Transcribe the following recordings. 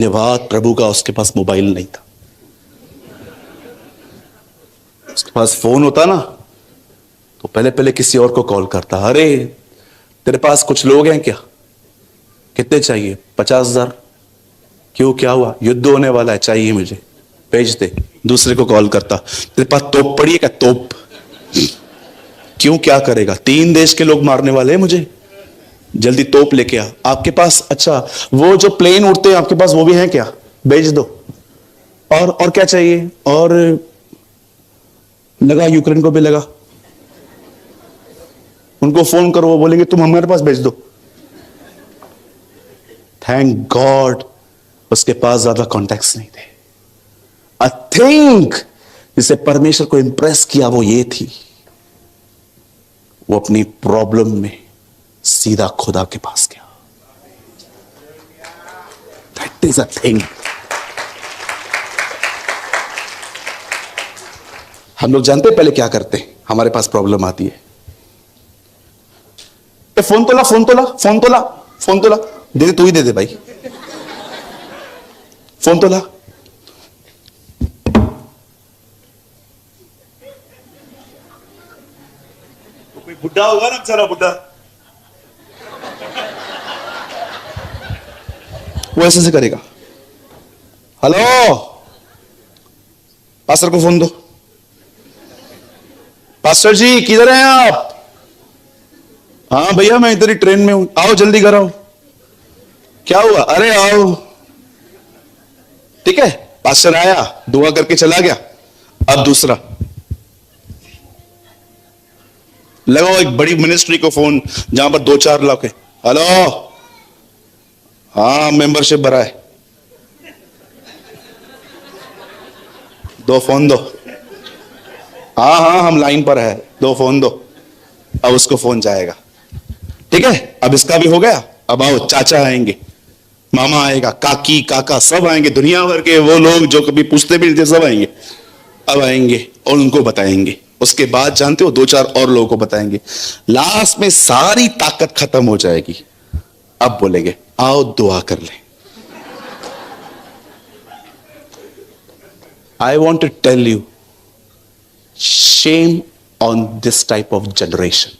धन्यवाद प्रभु का, उसके पास मोबाइल नहीं था। उसके पास फोन होता ना तो पहले पहले किसी और को कॉल करता। अरे तेरे पास कुछ लोग हैं क्या? कितने चाहिए? 50,000। क्यों, क्या हुआ? युद्ध होने वाला है, चाहिए मुझे, भेज दे। दूसरे को कॉल करता, तेरे पास तोप पड़ी है क्या? तोप। क्यों, क्या करेगा? 3 देश के लोग मारने वाले हैं मुझे, जल्दी तोप लेके आ। आपके पास, अच्छा वो जो प्लेन उड़ते हैं आपके पास वो भी हैं क्या? भेज दो। और क्या चाहिए? और लगा, यूक्रेन को भी लगा, उनको फोन करो, वो बोलेंगे तुम हमारे पास भेज दो। थैंक गॉड उसके पास ज्यादा कॉन्टैक्ट्स नहीं थे। आई थिंक जिसे परमेश्वर को इंप्रेस किया वो ये थी, वो अपनी प्रॉब्लम में सीधा खुदा के पास गया। That is a thing. हम लोग जानते हैं पहले क्या करते हैं, हमारे पास प्रॉब्लम आती है, फोन तोला, फोन तोला, फोन तोला, फोन तोला। दे दे, तू ही दे दे भाई, फोन तोला। कोई बुढ़ा होगा ना, बेचारा बुढ़ा, वो ऐसे से करेगा। हेलो, पास्टर को फोन दो। पास्टर जी किधर हैं आप? हाँ भैया मैं इधर ही ट्रेन में हूं, आओ जल्दी घर आओ। क्या हुआ? अरे आओ। ठीक है, पास्टर आया, दुआ करके चला गया। अब दूसरा लगाओ एक बड़ी मिनिस्ट्री को फोन जहां पर 2-4 लाख है। हेलो, हाँ मेंबरशिप भरा है, दो फोन दो। हाँ हाँ हम लाइन पर है, दो फोन दो। अब उसको फोन जाएगा। ठीक है, अब इसका भी हो गया। अब आओ, चाचा आएंगे, मामा आएगा, काकी काका सब आएंगे, दुनिया भर के वो लोग जो कभी पूछते भी नहीं थे सब आएंगे। अब आएंगे और उनको बताएंगे। उसके बाद जानते हो 2-4 और लोगों को बताएंगे। लास्ट में सारी ताकत खत्म हो जाएगी। अब बोलेंगे आओ दुआ कर ले। I want to tell you, shame on this type of generation.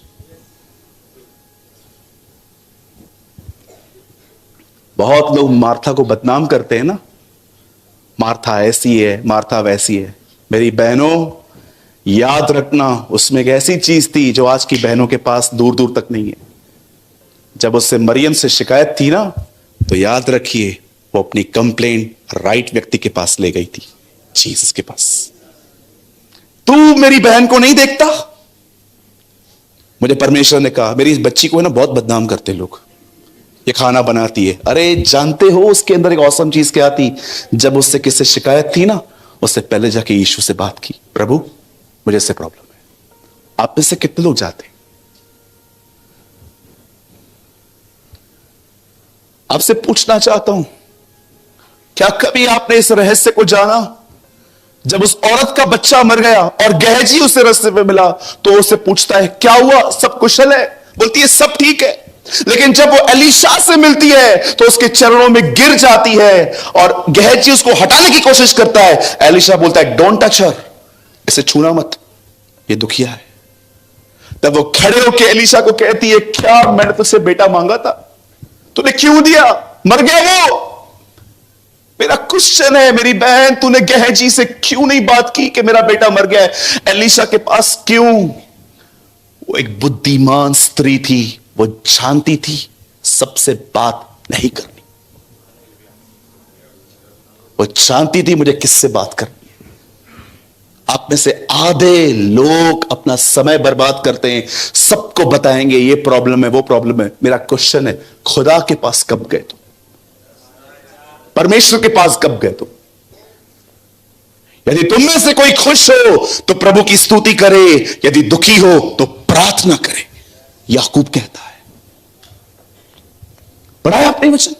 बहुत लोग मार्था को बदनाम करते हैं ना, मार्था ऐसी है, मार्था वैसी है। मेरी बहनों याद रखना, उसमें एक ऐसी चीज थी जो आज की बहनों के पास दूर दूर तक नहीं है। जब उससे मरियम से शिकायत थी ना, तो याद रखिए वो अपनी कंप्लेंट राइट व्यक्ति के पास ले गई थी, जीसस के पास। तू मेरी बहन को नहीं देखता? मुझे परमेश्वर ने कहा मेरी इस बच्ची को है ना बहुत बदनाम करते लोग, ये खाना बनाती है। अरे जानते हो उसके अंदर एक औसम चीज क्या थी? जब उससे किससे शिकायत थी ना, उससे पहले जाके यीशु से बात की, प्रभु मुझे इससे प्रॉब्लम है। आप में से कितने लोग जाते? आपसे पूछना चाहता हूं, क्या कभी आपने इस रहस्य को जाना? जब उस औरत का बच्चा मर गया और गेहजी उसे रास्ते पे मिला, तो उसे पूछता है क्या हुआ, सब कुशल है? बोलती है सब ठीक है। लेकिन जब वो एलीशा से मिलती है तो उसके चरणों में गिर जाती है और गेहजी उसको हटाने की कोशिश करता है। एलीशा बोलता है डोंट टच हर, इसे छूना मत, ये दुखिया है। तब वो खड़े होकर एलीशा को कहती है क्या मैंने तुझसे बेटा मांगा था, तूने क्यों दिया? मर गया वो। मेरा क्वेश्चन है मेरी बहन, तूने गेहजी से क्यों नहीं बात की कि मेरा बेटा मर गया है? एलीशा के पास क्यों? वो एक बुद्धिमान स्त्री थी, वो जानती थी सबसे बात नहीं करनी। वो जानती थी मुझे किससे बात करनी है। आप में से आधे लोग अपना समय बर्बाद करते हैं, सबको बताएंगे ये प्रॉब्लम है वो प्रॉब्लम है। मेरा क्वेश्चन है खुदा के पास कब गए तुम? परमेश्वर के पास कब गए तुम? यदि तुम में से कोई खुश हो तो प्रभु की स्तुति करे, यदि दुखी हो तो प्रार्थना करे, याकूब कहता है। पढ़ा है आपने वचन?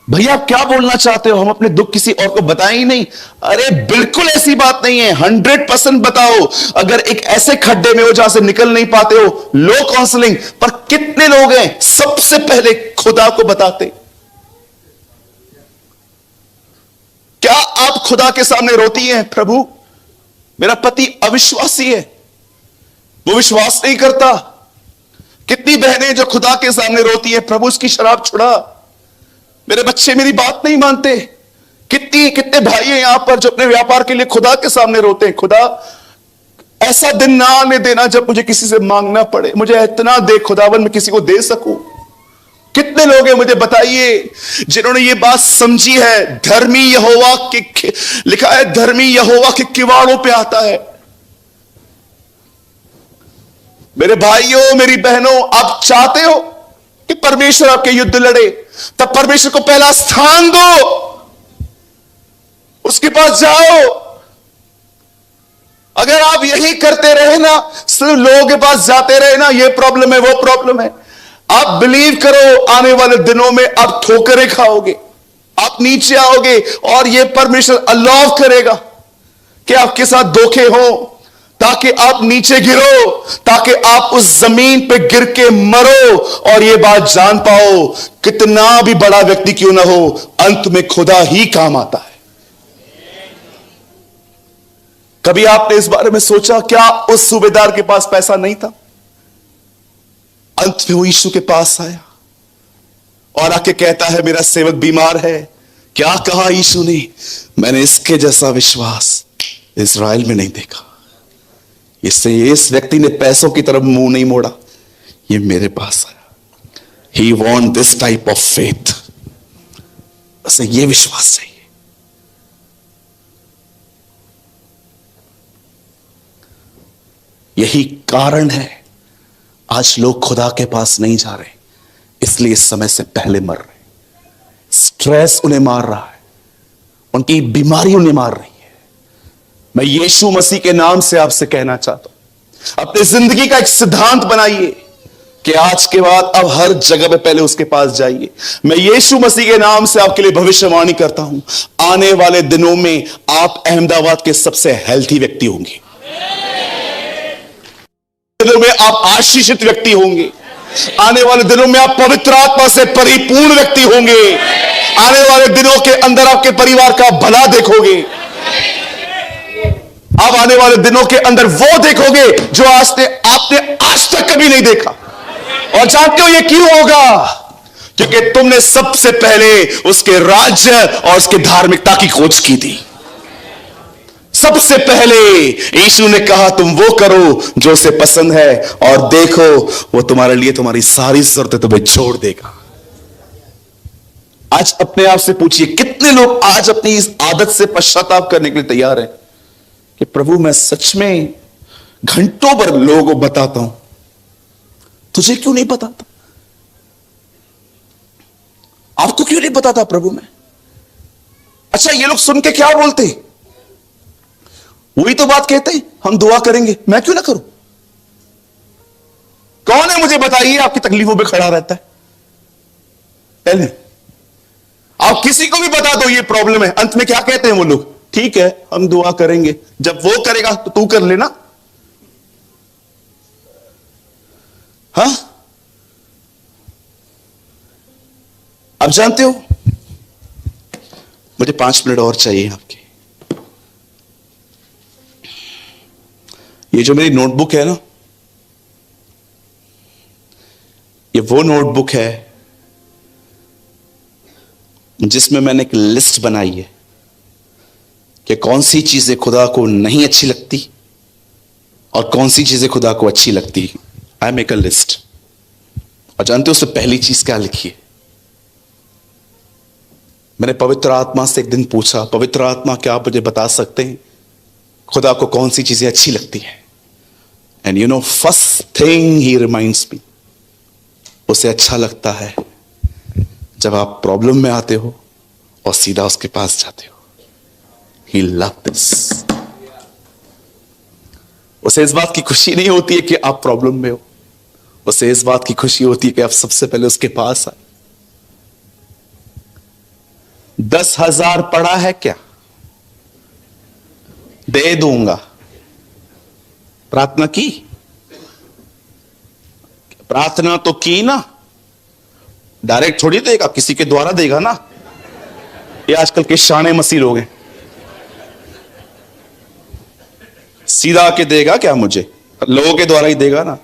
भैया आप क्या बोलना चाहते हो, हम अपने दुख किसी और को बताएं ही नहीं? अरे बिल्कुल ऐसी बात नहीं है, 100% बताओ। अगर एक ऐसे खड्डे में हो जहां से निकल नहीं पाते हो, लो काउंसलिंग। पर कितने लोग हैं सबसे पहले खुदा को बताते? खुदा के सामने रोती हैं, प्रभु मेरा पति अविश्वासी है, वो विश्वास नहीं करता। कितनी बहनें जो खुदा के सामने रोती है, प्रभु उसकी शराब छुड़ा, मेरे बच्चे मेरी बात नहीं मानते। कितने भाई हैं यहां पर जो अपने व्यापार के लिए खुदा के सामने रोते हैं, खुदा ऐसा दिन ना आने देना जब मुझे किसी से मांगना पड़े, मुझे इतना दे खुदावन मैं किसी को दे सकूं। कितने लोग हैं मुझे बताइए जिन्होंने ये बात समझी है, धर्मी यहोवा के, लिखा है धर्मी यहोवा के किवाड़ों पे आता है। मेरे भाइयों मेरी बहनों, आप चाहते हो कि परमेश्वर आपके युद्ध लड़े, तब परमेश्वर को पहला स्थान दो, उसके पास जाओ। अगर आप यही करते रहे ना, सिर्फ लोगों के पास जाते रहे ना, ये प्रॉब्लम है वो प्रॉब्लम है, आप बिलीव करो आने वाले दिनों में आप ठोकरें खाओगे, आप नीचे आओगे और ये परमेश्वर अलाउ करेगा कि आपके साथ धोखे हो, ताकि आप नीचे गिरो, ताकि आप उस जमीन पे गिर के मरो और ये बात जान पाओ कितना भी बड़ा व्यक्ति क्यों ना हो, अंत में खुदा ही काम आता है। कभी आपने इस बारे में सोचा, क्या उस सूबेदार के पास पैसा नहीं था? अंत में वो यीशु के पास आया और आके कहता है मेरा सेवक बीमार है। क्या कहा यीशु ने? मैंने इसके जैसा विश्वास इज़राइल में नहीं देखा। इससे इस व्यक्ति ने पैसों की तरफ मुंह नहीं मोड़ा, ये मेरे पास आया। He want this type of faith, उसे ये विश्वास चाहिए। यही कारण है आज लोग खुदा के पास नहीं जा रहे, इसलिए इस समय से पहले मर रहे। स्ट्रेस उन्हें मार रहा है, उनकी बीमारी उन्हें मार रही है। मैं यीशु मसीह के नाम से आपसे कहना चाहता हूं, अपनी जिंदगी का एक सिद्धांत बनाइए कि आज के बाद अब हर जगह पे पहले उसके पास जाइए। मैं यीशु मसीह के नाम से आपके लिए भविष्यवाणी करता हूं, आने वाले दिनों में आप अहमदाबाद के सबसे हेल्थी व्यक्ति होंगे, दिनों में आप आशीषित व्यक्ति होंगे, आने वाले दिनों में आप पवित्र आत्मा से परिपूर्ण व्यक्ति होंगे, आने वाले दिनों के अंदर आपके परिवार का भला देखोगे, आप आने वाले दिनों के अंदर वो देखोगे जो आपने आज तक कभी नहीं देखा। और जानते हो ये क्यों होगा? क्योंकि तुमने सबसे पहले उसके राज्य और उसके धार्मिकता की खोज की थी। सबसे पहले यीशु ने कहा तुम वो करो जो उसे पसंद है, और देखो वो तुम्हारे लिए तुम्हारी सारी जरूरतें तुम्हें छोड़ देगा। आज अपने आप से पूछिए, कितने लोग आज अपनी इस आदत से पश्चाताप करने के लिए तैयार हैं कि प्रभु मैं सच में घंटों भर लोगों को बताता हूं, तुझे क्यों नहीं बताता? आपको क्यों नहीं बताता प्रभु मैं? अच्छा ये लोग सुन के क्या बोलते? वही तो बात कहते हैं हम दुआ करेंगे, मैं क्यों ना करूं? कौन है मुझे बताइए आपकी तकलीफों पे खड़ा रहता है? पहले आप किसी को भी बता दो ये प्रॉब्लम है, अंत में क्या कहते हैं वो लोग? ठीक है हम दुआ करेंगे, जब वो करेगा तो तू कर लेना। हाँ अब जानते हो, मुझे 5 मिनट और चाहिए आपके। ये जो मेरी नोटबुक है ना, ये वो नोटबुक है जिसमें मैंने एक लिस्ट बनाई है कि कौन सी चीजें खुदा को नहीं अच्छी लगती और कौन सी चीजें खुदा को अच्छी लगती। I make a list. और जानते हो उससे पहली चीज क्या लिखी है? मैंने पवित्र आत्मा से एक दिन पूछा, पवित्र आत्मा क्या आप मुझे बता सकते हैं खुदा को कौन सी चीजें अच्छी लगती हैं? And you know first thing he reminds me, उसे अच्छा लगता है जब आप प्रॉब्लम में आते हो और सीधा उसके पास जाते हो। He loved this. उसे इस बात की खुशी नहीं होती है कि आप प्रॉब्लम में हो, उसे इस बात की खुशी होती है कि आप सबसे पहले उसके पास आए। 10,000 पड़ा है क्या? दे दूंगा। प्रार्थना की? प्रार्थना तो की ना, डायरेक्ट थोड़ी देगा, किसी के द्वारा देगा ना। ये आजकल के शाने मसीह लोग हैं, सीधा आके देगा क्या मुझे? लोगों के द्वारा ही देगा ना।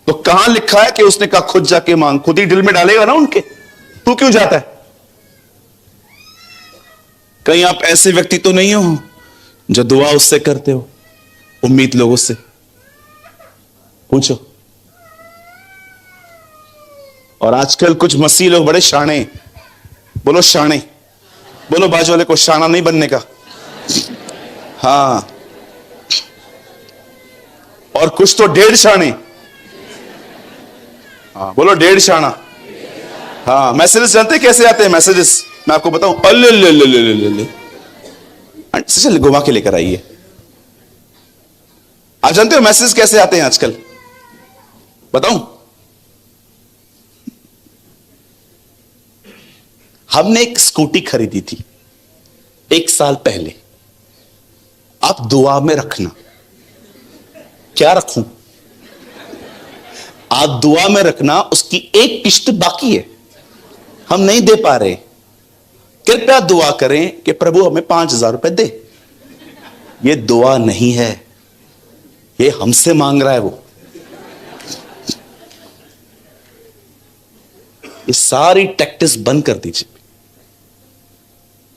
तो कहां लिखा है कि उसने कहा खुद जाके मांग? खुद ही दिल में डालेगा ना उनके। तू क्यों जाता है? कहीं आप ऐसे व्यक्ति तो नहीं हो जो दुआ उससे करते हो, उम्मीद लोगों से? पूछो। और आजकल कुछ मसीह लोग बड़े शाणे, बोलो शाणे, बोलो बाजू वाले को, शाना नहीं बनने का। हाँ, और कुछ तो डेढ़ शाणे। हाँ बोलो डेढ़ शाना। हाँ, मैसेजेस जानते हैं कैसे आते हैं? मैसेजेस मैं आपको बताऊं, अल्ले चल घुमा के लेकर आइए। आप जानते हो मैसेज कैसे आते हैं आजकल? बताऊं? हमने एक स्कूटी खरीदी थी 1 साल पहले। आप दुआ में रखना। क्या रखूं? आप दुआ में रखना, उसकी एक किश्त बाकी है, हम नहीं दे पा रहे। कृपया दुआ करें कि प्रभु हमें 5,000 रुपए दे। ये दुआ नहीं है, ये हमसे मांग रहा है वो। ये सारी टैक्टिस बंद कर दीजिए।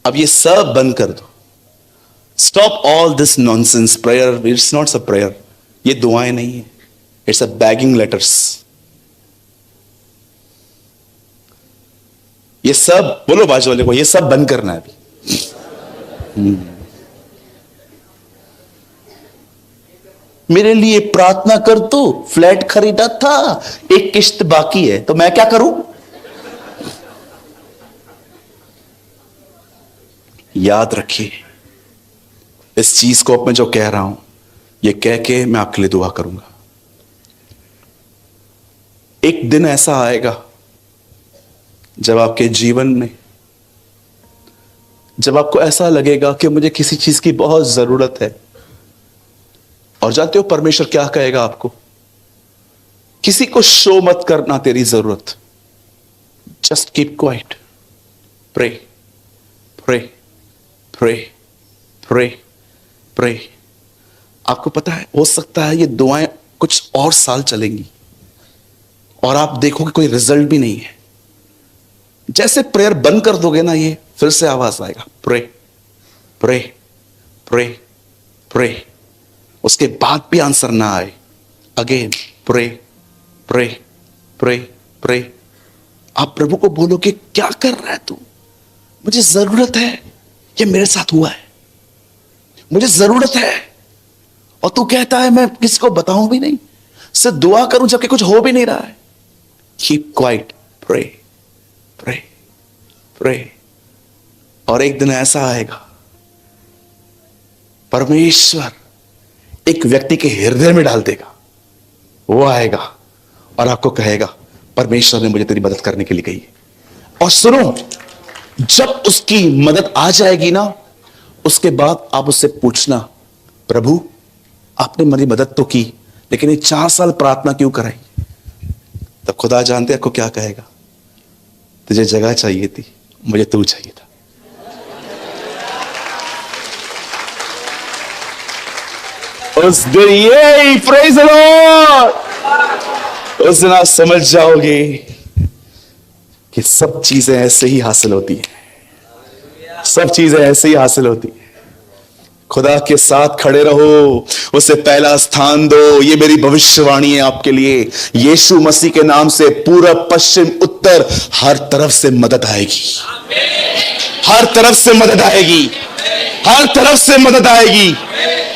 अब ये सब बंद कर दो। Stop all this nonsense. Prayer, it's not a prayer. ये दुआएं नहीं है, इट्स अ बैगिंग लेटर्स। ये सब, बोलो बाजू वाले को, ये सब बंद करना है अभी। मेरे लिए प्रार्थना कर, तो फ्लैट खरीदा था, एक किश्त बाकी है, तो मैं क्या करूं? याद रखिए इस चीज को, अब मैं जो कह रहा हूं, ये कह के मैं आपके लिए दुआ करूंगा। एक दिन ऐसा आएगा जब आपके जीवन में, जब आपको ऐसा लगेगा कि मुझे किसी चीज की बहुत जरूरत है। और जानते हो परमेश्वर क्या कहेगा आपको? किसी को शो मत करना तेरी जरूरत। Just keep quiet, pray pray pray pray pray. आपको पता है, हो सकता है ये दुआएं कुछ और साल चलेंगी और आप देखोगे कोई रिजल्ट भी नहीं है। जैसे प्रेयर बंद कर दोगे ना, ये फिर से आवाज आएगा, प्रे प्रे प्रे प्रे। उसके बाद भी आंसर ना आए, again pray pray pray pray. आप प्रभु को बोलो कि क्या कर रहा है तू? मुझे जरूरत है, ये मेरे साथ हुआ है, मुझे जरूरत है। और तू कहता है मैं किसी को बताऊं भी नहीं, सिर्फ दुआ करूं जबकि कुछ हो भी नहीं रहा है। Keep quiet, pray pray pray. और एक दिन ऐसा आएगा, परमेश्वर एक व्यक्ति के हृदय में डाल देगा। वो आएगा और आपको कहेगा परमेश्वर ने मुझे तेरी मदद करने के लिए कही है। और सुनो, जब उसकी मदद आ जाएगी ना, उसके बाद आप उससे पूछना, प्रभु आपने मेरी मदद तो की, लेकिन ये 4 साल प्रार्थना क्यों कराई? तब खुदा जानते आपको क्या कहेगा, तुझे जगह चाहिए थी, मुझे तू चाहिए था। उस दिन ये प्रेज़ द लॉर्ड, उस दिन आप समझ जाओगे कि सब चीजें ऐसे ही हासिल होती हैं। सब चीजें ऐसे ही हासिल होती हैं। खुदा के साथ खड़े रहो, उसे पहला स्थान दो। ये मेरी भविष्यवाणी है आपके लिए। यीशु मसीह के नाम से पूरब पश्चिम उत्तर हर तरफ से मदद आएगी। हर तरफ से मदद आएगी। हर तरफ से मदद आएगी।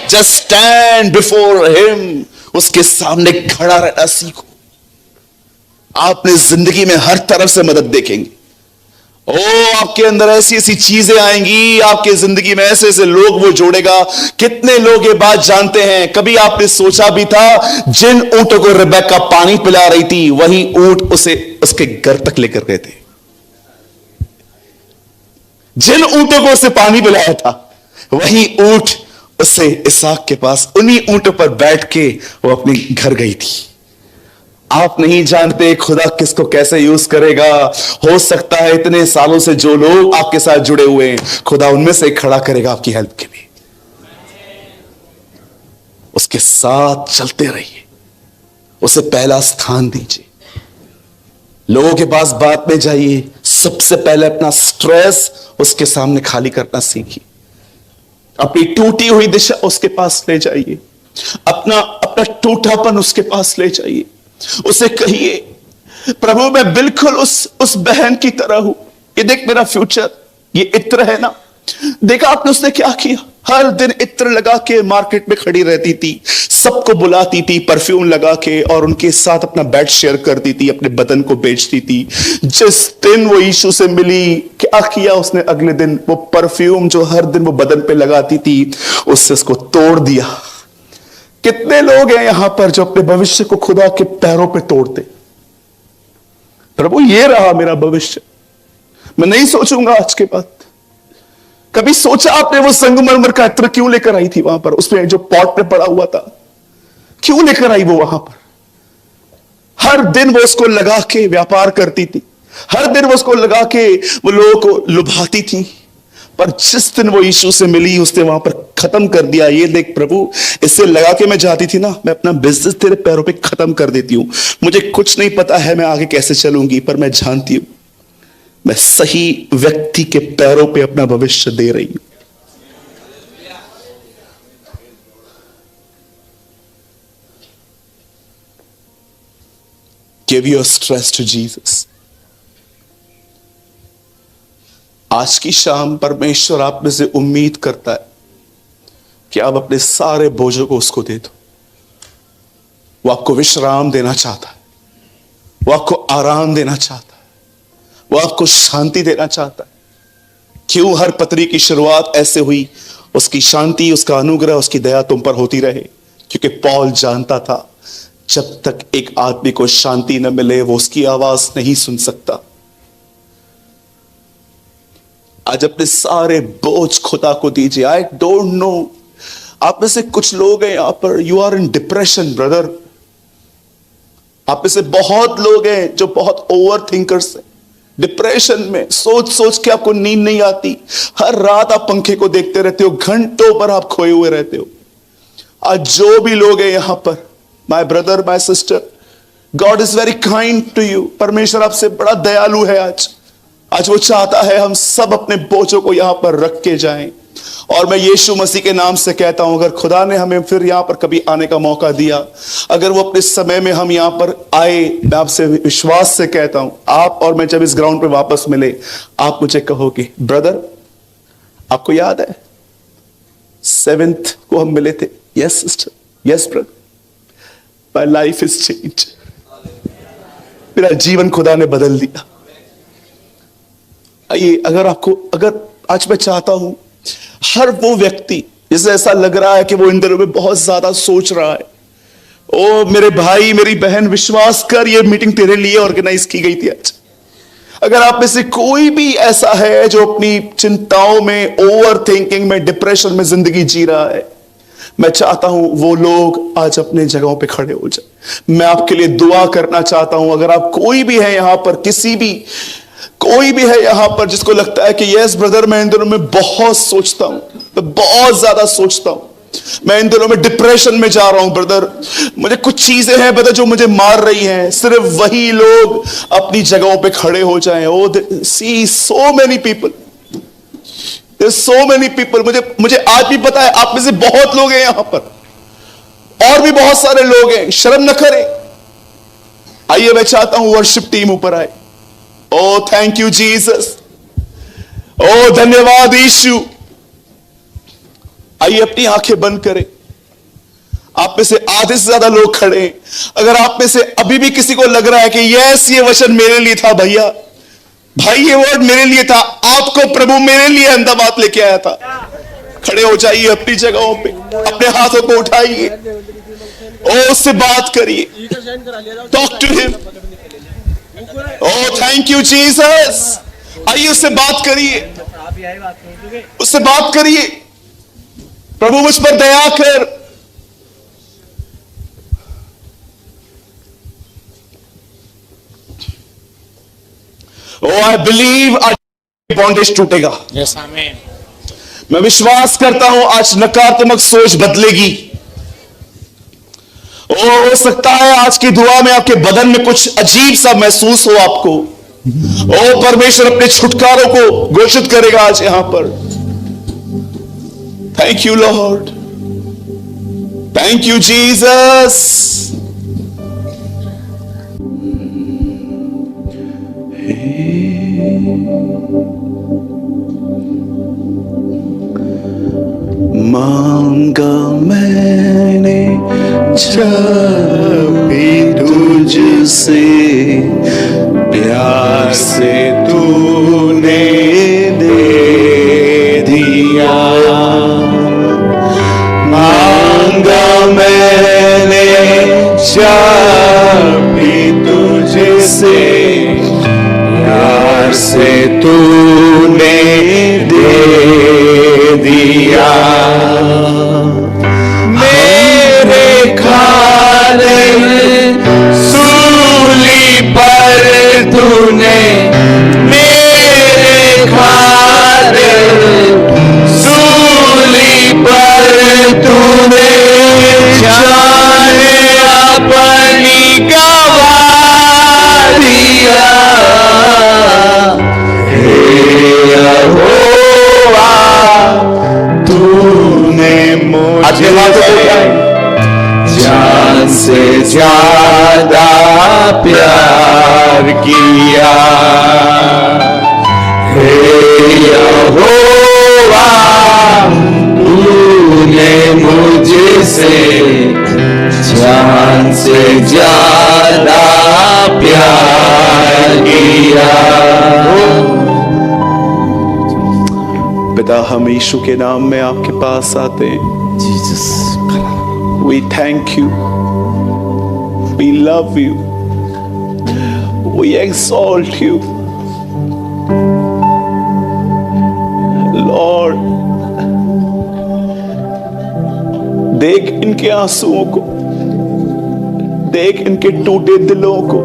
Just stand before him. उसके सामने खड़ा रहना सीखो। आपने जिंदगी में हर तरफ से मदद देखेंगे। ओ, आपके अंदर ऐसी ऐसी चीजें आएंगी, आपके जिंदगी में ऐसे ऐसे लोग वो जोड़ेगा। कितने लोग ये बात जानते हैं? कभी आपने सोचा भी था, जिन ऊंटों को रिबेका पानी पिला रही थी, वही ऊंट उसे उसके घर तक लेकर गए थे। जिन ऊंटों को उसे पानी पिलाया था, वही ऊंट उसे इसहाक के पास, उन्हीं ऊंटों पर बैठ के वो अपने घर गई थी। आप नहीं जानते खुदा किसको कैसे यूज करेगा। हो सकता है इतने सालों से जो लोग आपके साथ जुड़े हुए हैं, खुदा उनमें से खड़ा करेगा आपकी हेल्प के लिए। उसके साथ चलते रहिए, उसे पहला स्थान दीजिए। लोगों के पास बात में जाइए, सबसे पहले अपना स्ट्रेस उसके सामने खाली करना सीखिए। अपनी टूटी हुई दिशा उसके पास ले जाइए, अपना अपना टूटापन उसके पास ले जाइए। उसे कहिए, प्रभु मैं बिल्कुल उस बहन की तरह हूं, ये देख मेरा फ्यूचर, ये इत्र है ना, देखा आपने उसने क्या किया, हर दिन इत्र लगा के मार्केट में खड़ी रहती थी, सबको बुलाती थी परफ्यूम लगा के, और उनके साथ अपना बेड शेयर करती थी, अपने बदन को बेचती थी। जिस दिन वो यीशु से मिली, क्या किया उसने अगले दिन, वो परफ्यूम जो हर दिन वो बदन पे लगाती थी, उससे उसको तोड़ दिया। कितने लोग हैं यहां पर जो अपने भविष्य को खुदा के पैरों पे तोड़ते। प्रभु ये रहा मेरा भविष्य, मैं नहीं सोचूंगा आज के बाद। कभी सोचा आपने वो संगमरमर का इत्र क्यों लेकर आई थी वहां पर, उसमें जो पॉट में पड़ा हुआ था, क्यों लेकर आई वो वहां पर? हर दिन वो उसको लगा के व्यापार करती थी, हर दिन वो उसको लगा के वो लोगों को लुभाती थी, पर जिस दिन वो यीशु से मिली उसने वहां पर खत्म कर दिया। ये देख प्रभु, इससे लगा के मैं जाती थी ना, मैं अपना बिजनेस तेरे पैरों पे खत्म कर देती हूं। मुझे कुछ नहीं पता है मैं आगे कैसे चलूंगी, पर मैं जानती हूं मैं सही व्यक्ति के पैरों पे अपना भविष्य दे रही हूं। Give your stress to Jesus. आज की शाम परमेश्वर आप में से उम्मीद करता है कि आप अपने सारे बोझों को उसको दे दो। वो आपको विश्राम देना चाहता है, वो आपको आराम देना चाहता है, वो आपको शांति देना चाहता है। क्यों हर पत्री की शुरुआत ऐसे हुई, उसकी शांति, उसका अनुग्रह, उसकी दया तुम पर होती रहे, क्योंकि पौल जानता था जब तक एक आदमी को शांति न मिले वो उसकी आवाज नहीं सुन सकता। आज अपने सारे बोझ खुदा को दीजिए। आई डोंट नो, आप में से कुछ लोग हैं यहां पर, you are in depression brother. आप में से बहुत लोग हैं जो बहुत ओवर थिंकर्स हैं, डिप्रेशन में सोच सोच के आपको नींद नहीं आती, हर रात आप पंखे को देखते रहते हो, घंटों पर आप खोए हुए रहते हो। आज जो भी लोग हैं यहां पर, my brother, my sister, God is very kind to you. परमेश्वर आपसे बड़ा दयालु है। आज वो चाहता है हम सब अपने बोझों को यहां पर रख के जाएं। और मैं यीशु मसीह के नाम से कहता हूं, अगर खुदा ने हमें फिर यहां पर कभी आने का मौका दिया, अगर वो अपने समय में हम यहां पर आए, मैं आपसे विश्वास से कहता हूं, आप और मैं जब इस ग्राउंड पे वापस मिले, आप मुझे कहोगे, ब्रदर आपको याद है 7th को हम मिले थे? Yes sister, yes brother, my life is change. मेरा जीवन खुदा ने बदल दिया। आइए, अगर आज मैं चाहता हूं हर वो व्यक्ति जिसे ऐसा लग रहा है कि वो इन दिनों में बहुत ज्यादा सोच रहा है, ओ मेरे भाई मेरी बहन, विश्वास कर, ये मीटिंग तेरे लिए ऑर्गेनाइज की गई थी आज। अगर आप में से कोई भी ऐसा है जो अपनी चिंताओं में, ओवर थिंकिंग में, डिप्रेशन में जिंदगी जी रहा है, मैं चाहता हूं वो लोग आज अपने जगहों पे खड़े हो जाए। मैं आपके लिए दुआ करना चाहता हूं। अगर आप कोई भी है यहां पर, कोई भी है यहां पर जिसको लगता है कि यस ब्रदर, मैं इन दिनों में बहुत सोचता हूं, मैं बहुत ज्यादा सोचता हूं, मैं इन दिनों में डिप्रेशन में जा रहा हूं ब्रदर, मुझे कुछ चीजें हैं ब्रदर जो मुझे मार रही हैं, सिर्फ वही लोग अपनी जगहों पे खड़े हो जाएं। Oh see so many people, so many people. मुझे आज भी पता है आप में से बहुत लोग हैं यहां पर, और भी बहुत सारे लोग हैं, शर्म न करें। आइए, मैं चाहता हूं वर्शिप टीम ऊपर आए। ओ थैंक यू जीसस, ओ धन्यवाद यीशु। आइए, अपनी आंखें बंद करें। आप में से आधे से ज्यादा लोग खड़े हैं। अगर आप में से अभी भी किसी को लग रहा है कि यस ये वचन मेरे लिए था, भैया भाई ये वर्ड मेरे लिए था, आपको प्रभु मेरे लिए अहमदाबाद लेके आया था, खड़े हो जाइए अपनी जगहों पे, अपने हाथों को उठाइए, ओ उससे बात करिए, talk to him. Oh thank you Jesus. आइए, उससे बात करिए, उससे बात करिए, प्रभु मुझ पर दया कर। ओ आई बिलीव आज बॉन्डेज टूटेगा। यस आमीन। मैं विश्वास करता हूं आज नकारात्मक सोच बदलेगी, हो सकता है आज की दुआ में आपके बदन में कुछ अजीब सा महसूस हो आपको। ओ परमेश्वर अपने छुटकारों को घोषित करेगा आज यहां पर। Thank you Lord, thank you Jesus. मांगा मैंने जब भी तुझसे, प्यार से तूने दे दिया। मांगा मैंने जब भी तुझसे, प्यार से तूने दे दिया। मेरे खातिर सूली पर तूने, मेरे खातिर सूली पर तूने जाने अपनी गवा दिया। जान से ज्यादा प्यार किया। हे यहोवा तूने मुझसे जान से ज्यादा प्यार किया। पिता, हम यीशु के नाम में आपके पास आते हैं। Jesus, we thank you, we love you, we exalt you, Lord। देख इनके आंसुओं को, देख इनके टूटे दिलों को।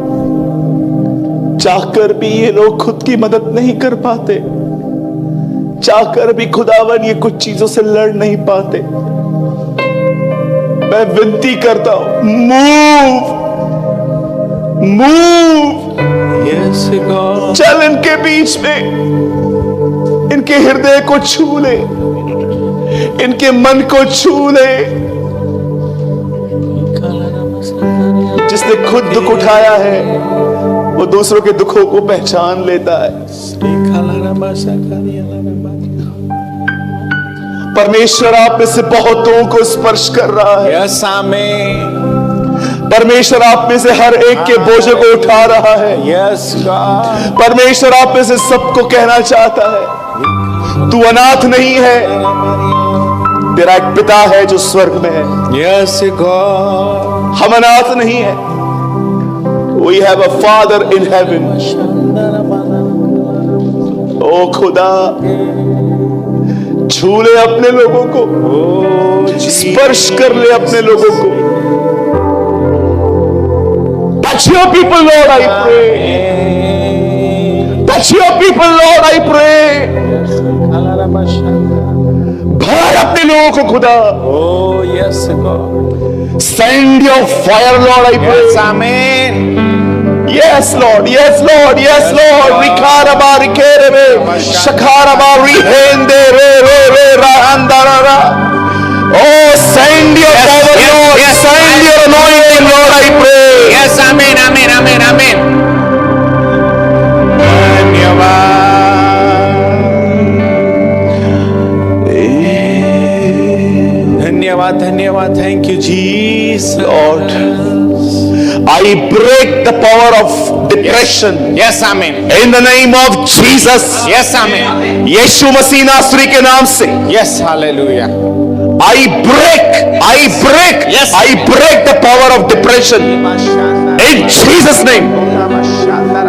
चाहकर भी ये लोग खुद की मदद नहीं कर पाते, चाहकर भी खुदावन ये कुछ चीजों से लड़ नहीं पाते। मैं विनती करता हूं, मूव, यस गॉड। चल इनके बीच में, इनके हृदय को छू ले, इनके मन को छू ले। जिसने खुद दुख उठाया है वो दूसरों के दुखों को पहचान लेता है। परमेश्वर आप में से बहुतों को स्पर्श कर रहा है। यस आमीन। परमेश्वर आप में से हर एक के बोझों को उठा रहा है। Yes God. परमेश्वर आप में से सबको कहना चाहता है, तू अनाथ नहीं है, तेरा एक पिता है जो स्वर्ग में है। Yes God. हम अनाथ नहीं है। We have a Father in heaven। ओ खुदा, छू ले अपने लोगों को, स्पर्श कर ले अपने लोगों को। Touch your people, Lord, I pray। Touch your people, Lord, I pray। भर अपने लोगों को खुदा। Oh yes God। Send your fire, Lord, I pray। Yes, amen। Yes, Lord. Yes, Lord. Yes, Lord. Rikaraba rikerebe, shakaraba rihende re re re rahandarara. Oh, send your power, Lord. Send your anointing, Lord, I pray. Yes, amen, amen, amen, amen। धन्यवाद, धन्यवाद। Thank you, Jesus, Lord। I break the power of depression। Yes, amen। In the name of Jesus। Yes, amen। यीशु मसीह नासरी के नाम से। Yes, hallelujah। I break Yes। I break the power of depression in Jesus name।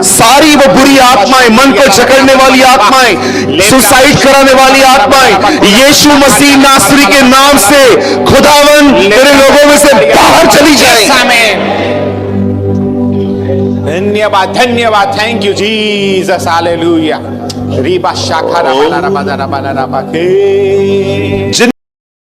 सारी वो बुरी आत्माएं, मन को जकड़ने वाली आत्माएं, सुसाइड कराने वाली आत्माएं, यीशु मसीह नासरी के नाम से खुदावन तेरे लोगों में से बाहर चली जाए। धन्यवाद, धन्यवाद। Thank you Jesus, hallelujah. Reeba शाखा रबा रबा रबा रबा के